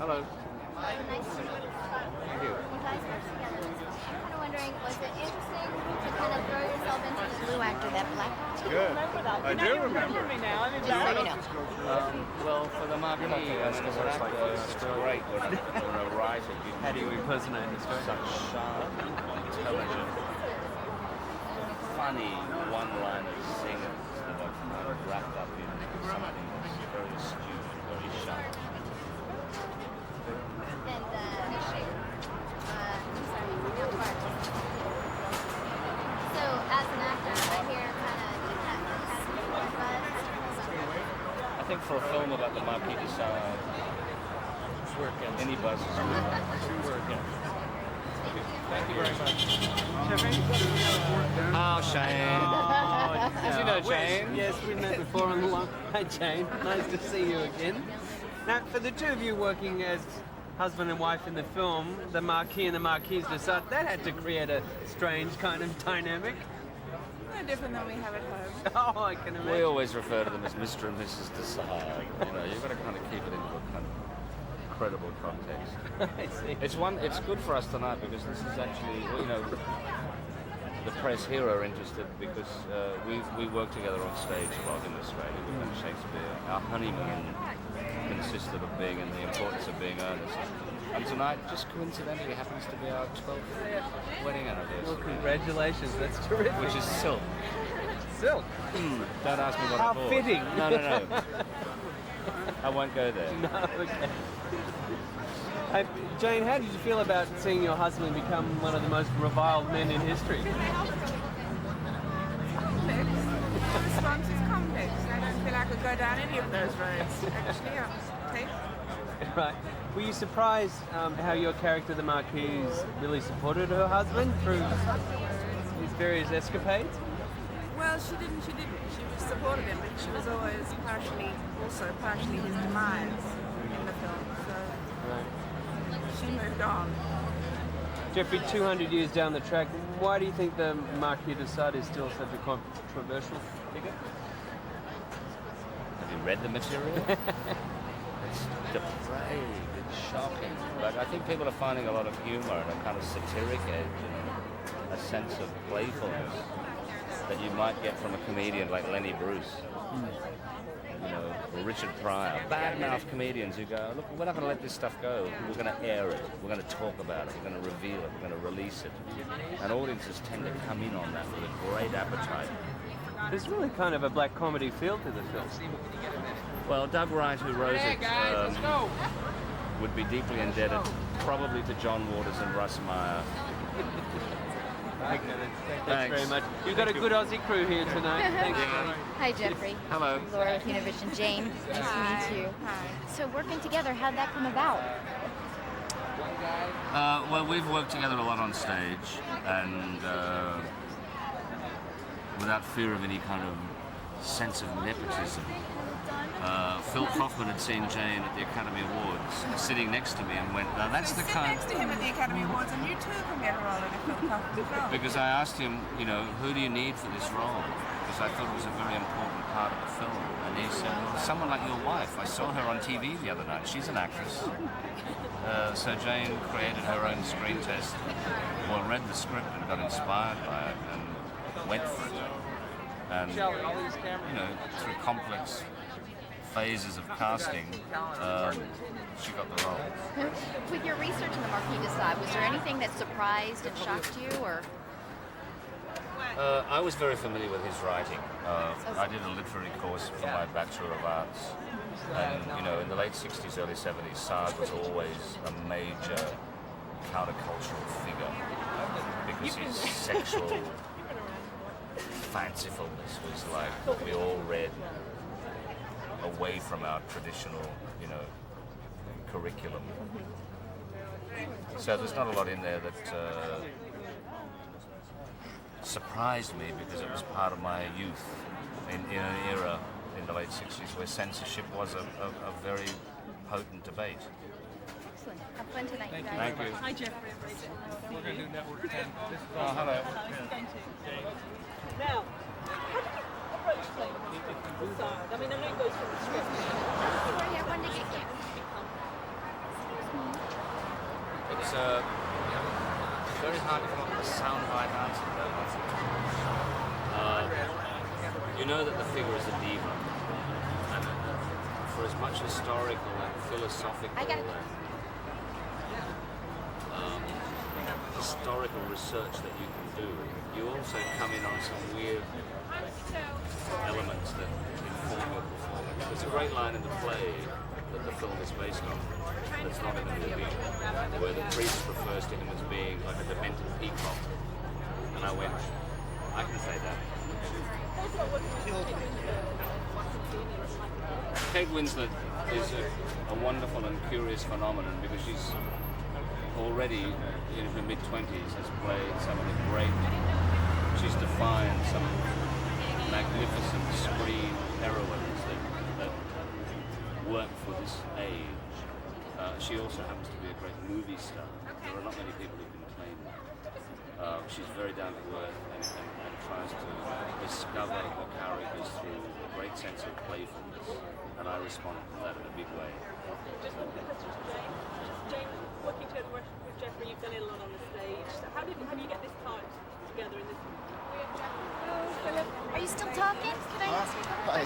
Hello. Nice to meet you. Thank you. You guys work together this well. I'm kind of wondering, was it interesting to kind of throw yourself into the blue actor, that black actor? Good. Remember that? I do remember me now. I'm Just let me know. Well, for the marquee, as an actor, it's great when a writer gives How do you impersonate an Australian? such sharp, intelligent, funny one-liner singers that are kind of wrapped up in something that's very astute, very sharp. And, sorry, not part. So, as an actor, I hear kind of that Academy Award buzz. I think for a film about the Marquis de Sade, any buzz is good. Thank you very much. Oh, Shane. As you know, Shane. Yes, we met before on the line. Hi, Jane. Nice to see you again. Now, for the two of you working as husband and wife in the film, the Marquis and the Marquise de Sade, that had to create a strange kind of dynamic. No different than we have at home. Oh, I can We imagine. always refer to them as Mr. and Mrs. de Sade. You know, you've got to kind of keep it into a kind of credible context. I see. It's good for us tonight because this is actually, you know, the press here are interested because we work together on stage a lot in Australia. We've done Shakespeare. Our honeymoon consisted of being in the importance of being earnest. And tonight, just coincidentally, happens to be our 12th wedding Well, anniversary, congratulations. That's terrific. which is silk. Silk. Don't ask me what How I bought. fitting. No. I won't go there. No, okay. Jane, how did you feel about seeing your husband become one of the most reviled men in history? Complex. The response is complex. I don't feel I could go down any of those roads. Actually, okay. Right. Were you surprised how your character, the Marquise, really supported her husband through his various escapades? Well, she didn't. She supported him, but she was always partially his demise in the film. So she moved on. Geoffrey, 200 years down the track, why do you think the Marquis de Sade is still such a controversial figure? Have you read the material? It's depraved, it's shocking. But I think people are finding a lot of humor and a kind of satiric edge and a sense of playfulness that you might get from a comedian like Lenny Bruce. You know, or Richard Pryor, bad-mouthed comedians who go, look, we're not going to let this stuff go. We're going to air it. We're going to talk about it. We're going to reveal it. We're going to release it. And audiences tend to come in on that with a great appetite. There's really kind of a black comedy feel to the film. Well, Doug Wright, who wrote it, would be deeply indebted probably to John Waters and Russ Meyer. Thanks very much. You've got a good Aussie crew here tonight. Thanks. Hi, Jeffrey. Hello. Laura with Univision. Jane, nice to meet you. Hi. So, working together, how'd that come about? Well, we've worked together a lot on stage, and without fear of any kind of sense of nepotism. Phil Kaufman had seen Jane at the Academy Awards, sitting next to me, and went, "Now that's the Sit kind." next to him at the Academy Awards, and you too can get a role in a Phil Kaufman film. Because I asked him, you know, who do you need for this role? Because I thought it was a very important part of the film. And he said, well, someone like your wife. I saw her on TV the other night. She's an actress. So Jane created her own screen test, well, read the script and got inspired by it and went for it. And, you know, through complex phases of casting, she got the role. With your research in the Marquis de Sade, was there anything that surprised and shocked you, or? I was very familiar with his writing. I did a literary course for my Bachelor of Arts. And, you know, in the late 60s, early 70s, Sade was always a major countercultural figure because his sexual fancifulness was like what we all read away from our traditional, you know, curriculum. So there's not a lot in there that surprised me because it was part of my youth in an era in the late 60s where censorship was a very potent debate. Excellent. Have fun tonight, you guys. Thank you. Hi, Geoffrey. We're going to do Network 10. Oh, hello. Now, how did you approach playing the Marquis de Sade? I mean, I know it goes from the script. Yeah, one to get you. It's very hard to come up with a soundbite answer to that one. You know that the figure is a diva, and for as much historical and philosophical historical research that you can do, you also come in on some weird elements that inform your performance. There's a great line in the play that the film is based on that's not in the movie, where the priest refers to him as being like a demented peacock. And I went, I can say that. Kate Winslet is a wonderful and curious phenomenon because she's already in her mid-20s has played some of the great, she's defined some magnificent screen heroines that work for this age. She also happens to be a great movie star. There are not many people who can claim that. She's very down to earth and tries to discover her characters through a great sense of playfulness, and I respond to that in a big way. Just one quick question for James, working together with Geoffrey, you've done it a lot on the stage. So how do you get this part together in this? Are you still talking? Can I ask you? Hi,